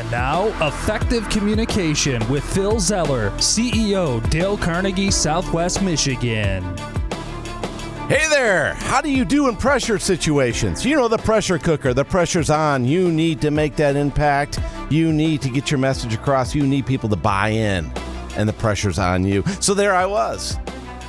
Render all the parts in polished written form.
And now, Effective Communication with Phil Zeller, CEO, Dale Carnegie, Southwest Michigan. Hey there! How do you do in pressure situations? You know, the pressure cooker, the pressure's on. You need to make that impact. You need to get your message across. You need people to buy in, and the pressure's on you. So there I was.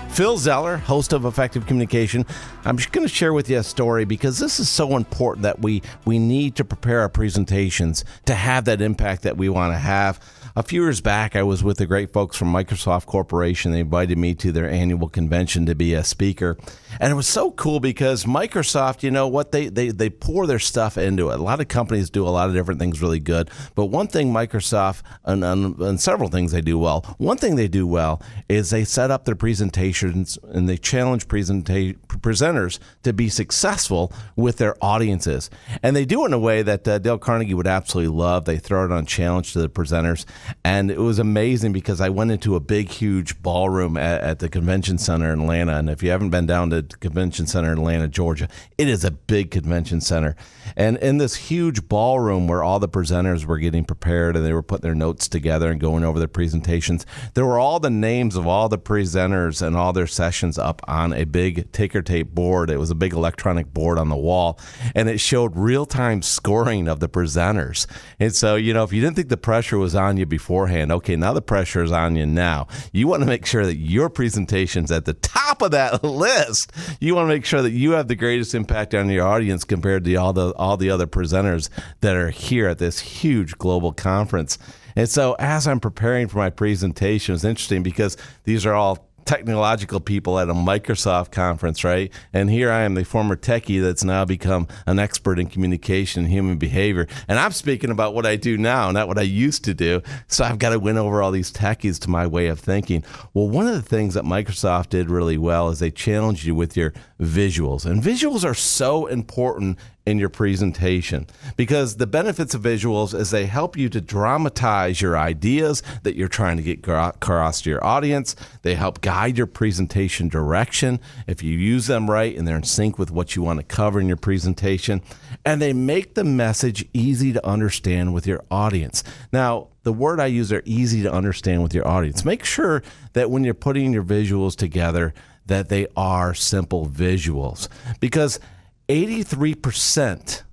Phil Zeller, host of Effective Communication. I'm just going to share with you a story because this is so important that we need to prepare our presentations to have that impact that we want to have. A few years back, I was with the great folks from Microsoft Corporation. They invited me to their annual convention to be a speaker. And it was so cool because Microsoft, you know what, they pour their stuff into it. A lot of companies do a lot of different things really good. But one thing Microsoft, and several things they do well, one thing they do well is they set up their presentations and they challenge presenters to be successful with their audiences. And they do it in a way that Dale Carnegie would absolutely love. They throw it on challenge to the presenters. And it was amazing because I went into a big, huge ballroom at the convention center in Atlanta. And if you haven't been down to the convention center in Atlanta, Georgia, it is a big convention center. And in this huge ballroom where all the presenters were getting prepared and they were putting their notes together and going over their presentations, there were all the names of all the presenters and all their sessions up on a big ticker tape board. It was a big electronic board on the wall, and it showed real-time scoring of the presenters. And so, you know, if you didn't think the pressure was on you beforehand, okay, now the pressure is on you now. You want to make sure that your presentation's at the top of that list. You want to make sure that you have the greatest impact on your audience compared to all the other presenters that are here at this huge global conference. And so as I'm preparing for my presentation, it's interesting because these are all technological people at a Microsoft conference, right? And here I am, the former techie that's now become an expert in communication and human behavior. And I'm speaking about what I do now, not what I used to do. So I've got to win over all these techies to my way of thinking. Well, one of the things that Microsoft did really well is they challenged you with your visuals. And visuals are so important in your presentation because the benefits of visuals is they help you to dramatize your ideas that you're trying to get across to your audience. They help guide your presentation direction if you use them right and they're in sync with what you want to cover in your presentation. And they make the message easy to understand with your audience. Now, the word I use are easy to understand with your audience. Make sure that when you're putting your visuals together that they are simple visuals because 83%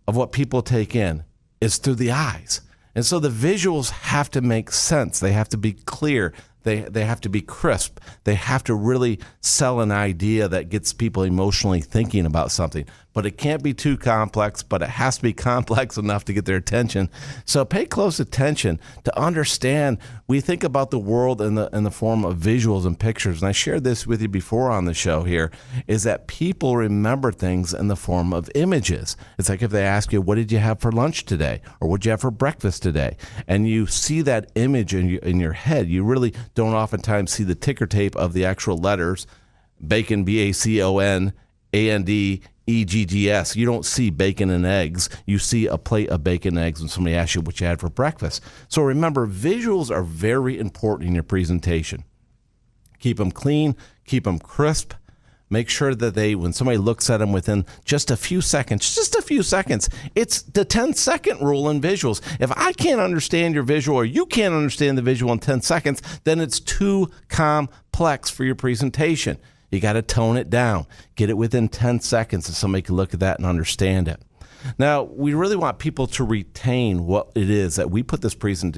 of what people take in is through the eyes. And so the visuals have to make sense. They have to be clear. They have to be crisp. They have to really sell an idea that gets people emotionally thinking about something. But it can't be too complex, but it has to be complex enough to get their attention. So pay close attention to understand. We think about the world in the form of visuals and pictures. And I shared this with you before on the show here, is that people remember things in the form of images. It's like if they ask you, what did you have for lunch today? Or what did you have for breakfast today? And you see that image in your head. You really don't oftentimes see the ticker tape of the actual letters, bacon, B-A-C-O-N, A-N-D-E-G-G-S. You don't see bacon and eggs. You see a plate of bacon and eggs when somebody asks you what you had for breakfast. So remember, visuals are very important in your presentation. Keep them clean, keep them crisp. Make sure that when somebody looks at them within just a few seconds, it's the 10-second rule in visuals. If I can't understand your visual or you can't understand the visual in 10 seconds, then it's too complex for your presentation. You got to tone it down. Get it within 10 seconds so somebody can look at that and understand it. Now, we really want people to retain what it is that we put this presentation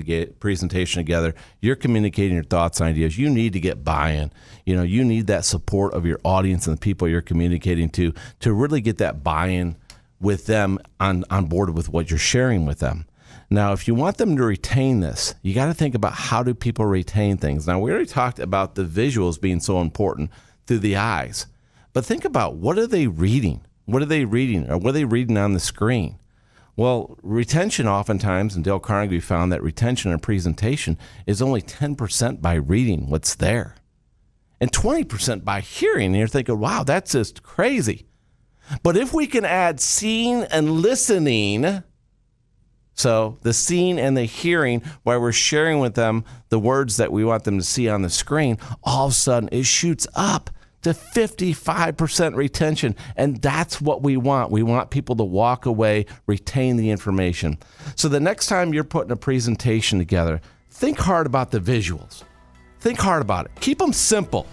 together. You're communicating your thoughts and ideas. You need to get buy-in. You know, you need that support of your audience and the people you're communicating to really get that buy-in with them on board with what you're sharing with them. Now, if you want them to retain this, you got to think about how do people retain things. Now, we already talked about the visuals being so important through the eyes, but think about what are they reading? What are they reading? Or what are they reading on the screen? Well, retention oftentimes, and Dale Carnegie found that retention in a presentation is only 10% by reading what's there and 20% by hearing. And you're thinking, wow, that's just crazy. But if we can add seeing and listening, so the seeing and the hearing while we're sharing with them the words that we want them to see on the screen, all of a sudden it shoots up to 55% retention. And that's what we want. We want people to walk away, retain the information. So the next time you're putting a presentation together, think hard about the visuals. Think hard about it. Keep them simple.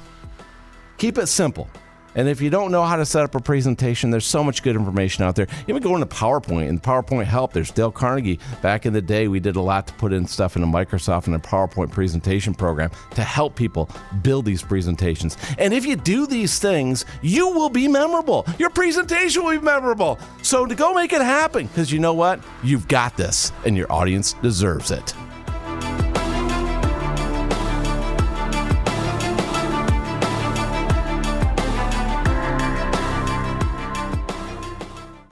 Keep it simple. And if you don't know how to set up a presentation, there's so much good information out there. Even go into PowerPoint, and PowerPoint help. There's Dale Carnegie. Back in the day, we did a lot to put in stuff into Microsoft and a PowerPoint presentation program to help people build these presentations. And if you do these things, you will be memorable. Your presentation will be memorable. So to go make it happen, because you know what? You've got this, and your audience deserves it.